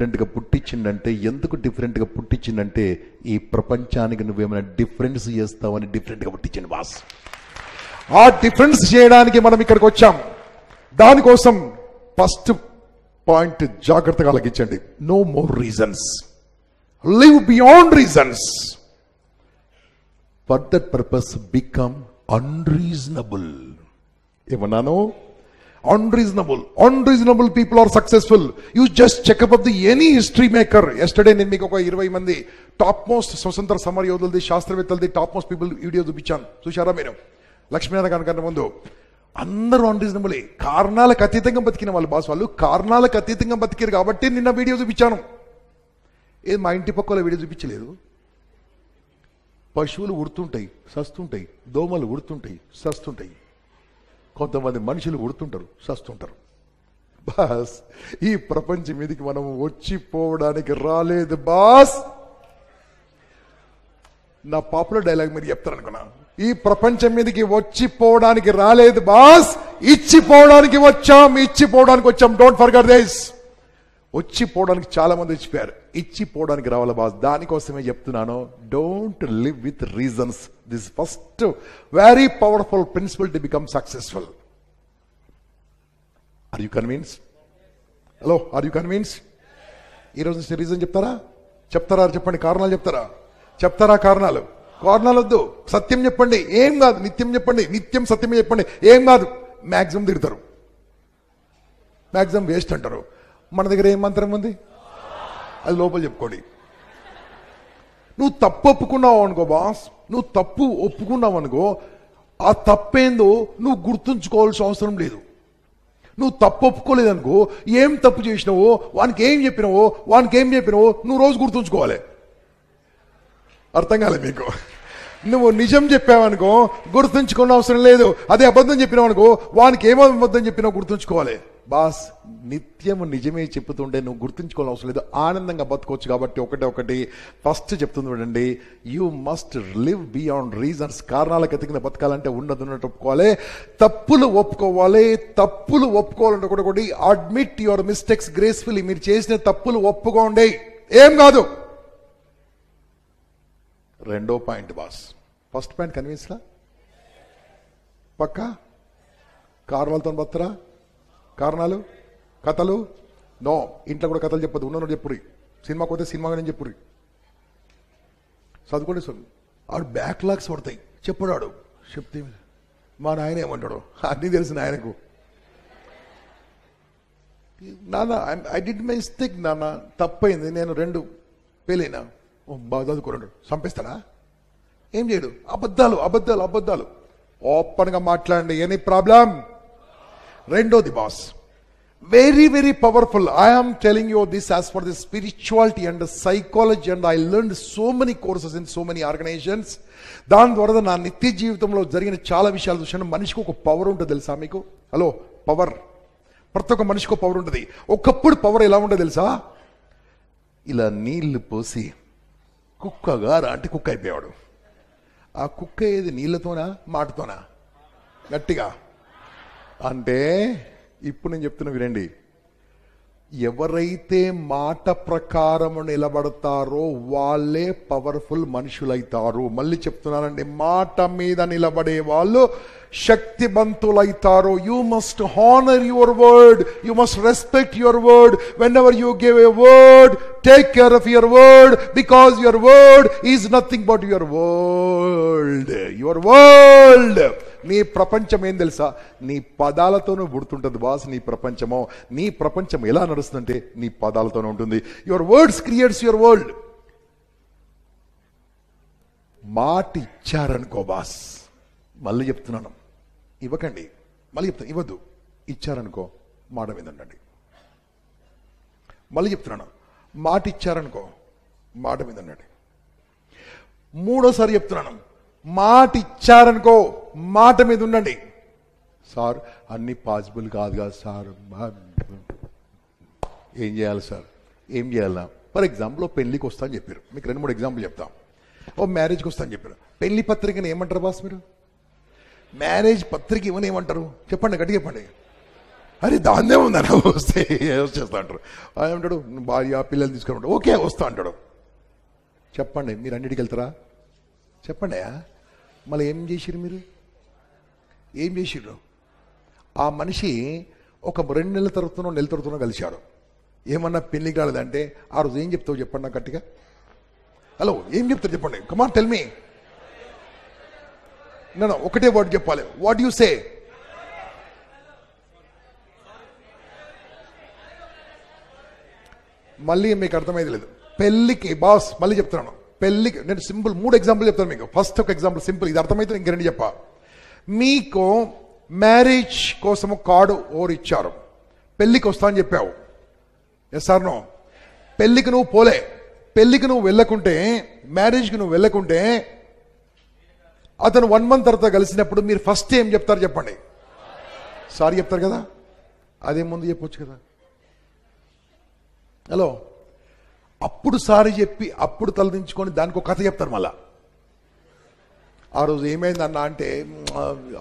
డిఫరెంట్గా పుట్టించిందంటే, ఎందుకు డిఫరెంట్గా పుట్టించిందంటే ఈ ప్రపంచానికి నువ్వేమైనా డిఫరెన్స్ చేస్తావని డిఫరెంట్గా పుట్టించింది బాస్. ఆ డిఫరెన్స్ చేయడానికి మనం ఇక్కడికి వచ్చాం. దానికోసం ఫస్ట్ పాయింట్ జాగ్రత్తగా ఆలకించండి. No more reasons, live beyond reasons. For that purpose become unreasonable. ఏమన్నాను? Unreasonable people are successful. You just check up of any history maker. Yesterday నేను మీకు ఒక 20 మంది టాప్ మోస్ట్ స్వతంత్ర సమర యోధులది, శాస్త్రవేత్తలది టాప్ మోస్ట్ పీపుల్ వీడియో చూపించాను. చూశారా మీరు? లక్ష్మీనారాయణ కన్నా ముందు అందరూ అన్రీజనబుల్, కారణాలకు అతీతంగా బతికిన వాళ్ళు బాస్. వాళ్ళు కారణాలకు అతీతంగా బతికారు కాబట్టి నిన్న వీడియో చూపించాను. ఏది మా ఇంటి పక్కల వీడియో చూపించలేదు. పశువులు ఉడుతుంటాయి, సస్తుంటాయి. దోమలు ఉడుతుంటాయి, సస్తుంటాయి. కొంతమంది మనుషులు ఉడుతుంటారు, సస్తుంటారు. బాస్, ఈ ప్రపంచం మీదకి మనం వచ్చిపోవడానికి రాలేదు బాస్. నా పాపులర్ డైలాగ్ మీరు చెప్తారనుకున్నా. ఈ ప్రపంచం మీదకి వచ్చిపోవడానికి రాలేదు బాస్, ఇచ్చిపోవడానికి వచ్చాం. Don't forget this. వచ్చిపోవడానికి చాలా మంది వచ్చిపోయారు, ఇచ్చిపోవడానికి రావాలి బాస్. దానికోసమే చెప్తున్నాను, don't live with reasons. This first very powerful principle to become successful. Are you convince? Hello, are you convince? ఈరోజు నుంచి రీజన్ చెప్తారా? చెప్పండి. కారణాలు చెప్తారా? కారణాలు వద్దు, సత్యం చెప్పండి. ఏం కాదు, నిత్యం చెప్పండి. నిత్యం సత్యమే చెప్పండి. ఏం కాదు. మ్యాక్సిమం తిడతారు, మ్యాక్సిమం వేస్ట్ అంటారు. మన దగ్గర ఏం మంత్రం ఉంది? అది లోపల చెప్పుకోండి. నువ్వు తప్పు ఒప్పుకున్నావు అనుకో బాస్, నువ్వు తప్పు ఒప్పుకున్నావు అనుకో, ఆ తప్పేందో నువ్వు గుర్తుంచుకోవాల్సిన అవసరం లేదు. నువ్వు తప్పు ఒప్పుకోలేదనుకో, ఏం తప్పు చేసినావో, వానికి ఏం చెప్పినావో నువ్వు రోజు గుర్తుంచుకోవాలి. అర్థం కాలే మీకు? నువ్వు నిజం చెప్పావనుకో గుర్తుంచుకున్న అవసరం లేదు. అదే అబద్ధం చెప్పినావు అనుకో, వానికి ఏమో అబద్ధం చెప్పినావు గుర్తుంచుకోవాలి. బాస్, నిత్యము నిజమే చెప్తుంటే నువ్వు గుర్తుంచుకోవాల్సిన అవసరం లేదు, ఆనందంగా బతుకోవచ్చు. కాబట్టి ఒకటి ఫస్ట్ చెప్తుంది చూడండి, you must live beyond reasons. కారణాలకు ఎతికిన బతకాలంటే ఉన్నట్టు ఒప్పుకోవాలి, తప్పులు ఒప్పుకోవాలంటే ఒకటి అడ్మిట్ యువర్ మిస్టేక్స్ గ్రేస్ఫుల్లీ. మీరు చేసిన తప్పులు ఒప్పుకోండి, ఏం కాదు. రెండో పాయింట్ బాస్, ఫస్ట్ పాయింట్ కన్విన్స్లా? పక్కా? కారణాలతో బతురా? కారణాలు, కథలు నో. ఇంట్లో కూడా కథలు చెప్పదు, ఉన్నోడు చెప్పురి. సినిమాకి పోతే సినిమా నేను చెప్పురి. చదువుకోండి. ఆడు బ్యాక్లాగ్స్ పడతాయి. చెప్పడాడు చెప్తే మా నాయన ఏమంటాడు అన్నీ తెలిసిన ఆయనకు. నాన్న ఐ డిడ్ మై మిస్టేక్, నాన్న తప్పైంది, నేను 2 ఫెయిల్ బాగా చదువుకున్నాడు. చంపేస్తాడా? ఏం చేయడు. అబద్ధాలు ఓపెన్గా మాట్లాడండి. Any problem? రెండోది boss, very very powerful. I'm telling you this as for the spirituality and psychology and I learned so many courses in so many organizations. దాని ద్వారా నా నిత్య జీవితంలో జరిగిన చాలా విషయాలు చూసాను. మనిషికి ఒక పవర్ ఉంటుంది తెలుసా మీకు? Hello, power. ప్రతి ఒక్క మనిషికి పవర్ ఉంటుంది. ఒకప్పుడు పవర్ ఎలా ఉండదు తెలుసా? ఇలా నీళ్లు పోసి కుక్కగా అంటే కుక్క అయిపోయాడు. ఆ కుక్క ఏది నీళ్ళతోనా మాటతోనా? గట్టిగా అంటే ఇప్పుడు నేను చెప్తున్నా వినండి, ఎవరైతే మాట ప్రకారం నిలబడతారో వాళ్ళే పవర్ఫుల్ మనుషులైతారు. మళ్ళీ చెప్తున్నానండి, మాట మీద నిలబడే వాళ్ళు శక్తివంతులైతారు. You must honour your word, you must respect your word. Whenever you give a word, take care of your word, because your word is nothing but your world. నీ ప్రపంచం ఏం తెలుసా? నీ పదాలతోనూ పుడుతుంటుంది బాస్. నీ ప్రపంచం ఎలా నడుస్తుందంటే నీ పదాలతోనే ఉంటుంది. Your words creates your world. మాట ఇచ్చారనుకో బాస్, మళ్ళీ చెప్తున్నాను, ఇవ్వకండి. మళ్ళీ చెప్తాను, ఇవ్వద్దు. ఇచ్చారనుకో మాట మీద ఉండండి. మళ్ళీ చెప్తున్నాను, మాట ఇచ్చారనుకో మాట మీద ఉండండి. మూడోసారి చెప్తున్నాను, మాట ఇచ్చారనుకో మాట మీద ఉండండి. సార్ అన్ని పాసిబుల్ కాదు కదా సార్, ఏం చేయాలి సార్? ఏం చేయాలా? ఫర్ ఎగ్జాంపుల్ పెళ్లికి వస్తా అని చెప్పారు. మీకు 2-3 ఎగ్జాంపుల్ చెప్తాం. మ్యారేజ్కి వస్తా అని చెప్పారు. పెళ్లి పత్రికని ఏమంటారు బాస్ మీరు? మ్యారేజ్ పత్రిక ఇవన్నీ ఏమంటారు? చెప్పండి, గట్టి చెప్పండి. అరే దాన్నే ఉందన్న వస్తే వచ్చేస్తా అంటారు. ఏమంటాడు భార్య పిల్లలు తీసుకుని ఉంటాడు. ఓకే వస్తా అంటాడు. చెప్పండి మీరు అన్నిటికి వెళ్తారా? చెప్పండి. మళ్ళీ ఏం చేసిర్రు మీరు? ఏం చేసిర్రు? ఆ మనిషి ఒక 2 నెలల తరపునో నెల తరపునో కలిశాడు. ఏమన్నా పెళ్లికి రాలేదంటే ఆ రోజు ఏం చెప్తావు చెప్పండి నాకు గట్టిగా. హలో ఏం చెప్తారు చెప్పండి. Come on tell me. నేను ఒకటే వర్డ్ చెప్పాలి. What you say? మళ్ళీ మీకు అర్థమైంది లేదు. పెళ్లికి బాస్ మళ్ళీ చెప్తున్నాను. పెళ్లికి నేను సింపుల్ 3 ఎగ్జాంపుల్ చెప్తాను మీకు. ఫస్ట్ ఒక ఎగ్జాంపుల్ సింపుల్, ఇది అర్థమైతే ఇంక 2 చెప్పా. మీకు మ్యారేజ్ కోసము కార్డు ఓరు ఇచ్చారు, పెళ్లికి వస్తా అని చెప్పావు. Yes or no? పెళ్లికి నువ్వు పోలే, పెళ్లికి నువ్వు వెళ్ళకుంటే, మ్యారేజ్కి నువ్వు వెళ్ళకుంటే అతను 1 month తర్వాత కలిసినప్పుడు మీరు ఫస్ట్ ఏం చెప్తారు చెప్పండి? సారీ చెప్తారు కదా. అదే ముందు చెప్పొచ్చు కదా. హలో అప్పుడు సారీ చెప్పి అప్పుడు తలదించుకొని దానికి ఒక కథ చెప్తారు. మళ్ళా ఆ రోజు ఏమైంది అన్న అంటే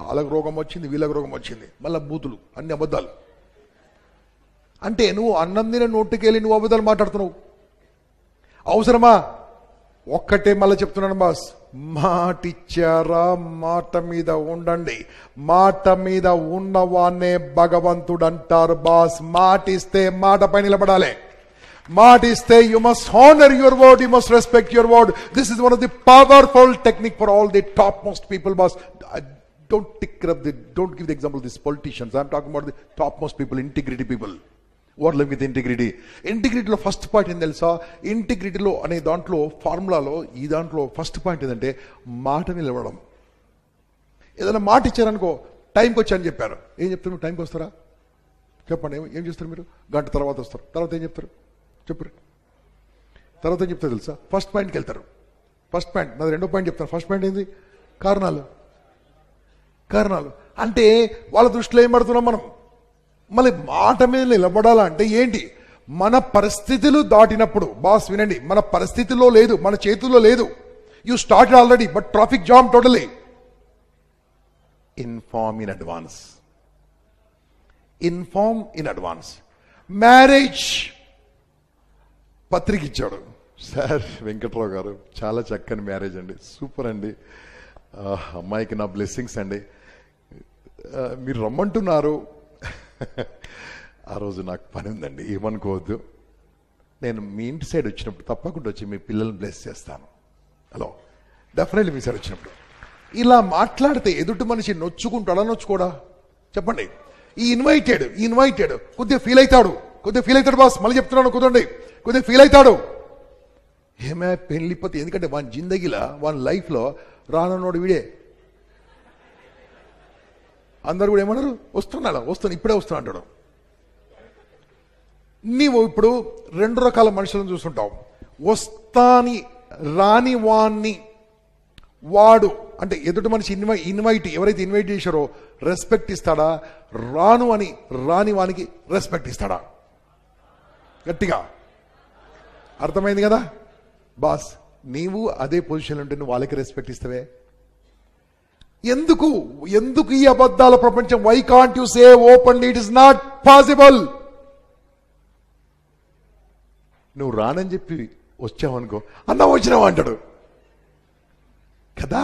వాళ్ళకి రోగం వచ్చింది, వీళ్ళకి రోగం వచ్చింది, మళ్ళీ బూతులు, అన్ని అబద్ధాలు. అంటే నువ్వు అన్నం తిన నోటికెళ్ళి నువ్వు అబద్ధాలు మాట్లాడుతున్నావు. అవసరమా? ఒక్కటే మళ్ళీ చెప్తున్నాను బాస్, మాటిచ్చారా మాట మీద ఉండండి. మాట మీద ఉన్నవాన్నే భగవంతుడు అంటారు బాస్. మాటిస్తే మాటపై నిలబడాలి. మాటిస్తే you must honor your word, you must respect your word. This is one of the powerful technique for all the topmost people boss. Don't give the example of these politicians. I'm talking about the topmost people, integrity people who are living with integrity. Integrity lo first point em telusa? Integrity lo ane dantlo formula lo ee dantlo first point edante maata nilavadam. ఏదైనా మాట ఇచ్చారనుకో, టైంకి వచ్చారని చెప్పారు. ఏం చెప్తారు మీరు? టైంకి వస్తారా? చెప్పండి. ఏం చేస్తారు మీరు? గంట తర్వాత వస్తారు. తర్వాత ఏం చెప్తారు చెప్పరు? తర్వాత ఏం చెప్తారు తెలుసా? ఫస్ట్ పాయింట్కి వెళ్తారు. ఫస్ట్ పాయింట్ నాది, 2వ పాయింట్ చెప్తాను. ఫస్ట్ పాయింట్ ఏంది? కారణాలు. అంటే వాళ్ళ దృష్టిలో ఏం పడుతున్నాం మనం? మళ్ళీ మాట మీద నిలబడాలంటే ఏంటి? మన పరిస్థితులు దాటినప్పుడు బాస్ వినండి, మన పరిస్థితుల్లో లేదు, మన చేతుల్లో లేదు. You start already but traffic jam totally. Inform in advance. Inform in advance. Marriage పత్రిక ఇచ్చాడు. సార్ వెంకట్రావు గారు చాలా చక్కని మ్యారేజ్ అండి, సూపర్ అండి, అమ్మాయికి నా బ్లెస్సింగ్స్ అండి, మీరు రమ్మంటున్నారు. ఆ రోజు నాకు పని ఉందండి, ఏమనుకోవద్దు, నేను మీ ఇంటి సైడ్ వచ్చినప్పుడు తప్పకుండా వచ్చి మీ పిల్లల్ని బ్లెస్ చేస్తాను. హలో డెఫినెట్లీ మీ సైడ్ వచ్చినప్పుడు ఇలా మాట్లాడితే ఎదుటి మనిషి నొచ్చుకుంటాడా నొచ్చుకోడా చెప్పండి? ఈ ఇన్వైటెడ్ కొద్దిగా ఫీల్ అవుతాడు బాస్. మళ్ళీ చెప్తున్నాను కుదండి, కొద్దిగా ఫీల్ అవుతాడు. ఏమే పెళ్లిపోతే, ఎందుకంటే వాని జిందగీలో వాని లైఫ్లో రానున్నోడు వీడే. అందరు కూడా ఏమన్నారు? వస్తాను ఇప్పుడే వస్తున్నా అంటాడు. నీవు ఇప్పుడు 2 రకాల మనుషులను చూస్తుంటావు. వస్తాని రాని వాణ్ణి వాడు అంటే ఎదుటి మనిషి ఇన్వైట్ ఎవరైతే ఇన్వైట్ చేశారో రెస్పెక్ట్ ఇస్తాడా? రాని వానికి రెస్పెక్ట్ ఇస్తాడా? గట్టిగా అర్థమైంది కదా బాస్? నీవు అదే పొజిషన్లో ఉంటే నువ్వు వాళ్ళకి రెస్పెక్ట్ ఇస్తావే? ఎందుకు ఈ అబద్ధాల ప్రపంచం? Why can't you say openly it is not possible. నువ్వు రానని చెప్పి వచ్చావనుకో, అన్న వచ్చినావు అంటాడు కదా.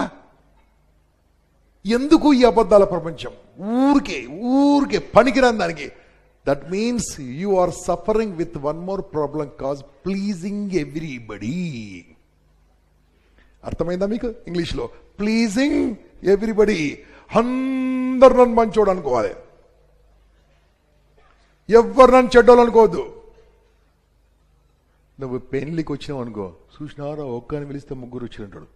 ఎందుకు ఈ అబద్ధాల ప్రపంచం? ఊరికే పనికిరాని దానికి. That means you are suffering with one more problem cause pleasing everybody. అర్థమైందా మీకు? ఇంగ్లీష్లో ప్లీజింగ్ ఎవ్రీబడి. అందరు నన్ను మంచోడు అనుకోవాలి, ఎవరు నన్ను చెడ్డోళ్ళు అనుకోవద్దు. నువ్వు పెళ్లికి వచ్చినావు అనుకో, చూసినారా ఒక్కని పిలిస్తే 3 వచ్చినట్టాడు.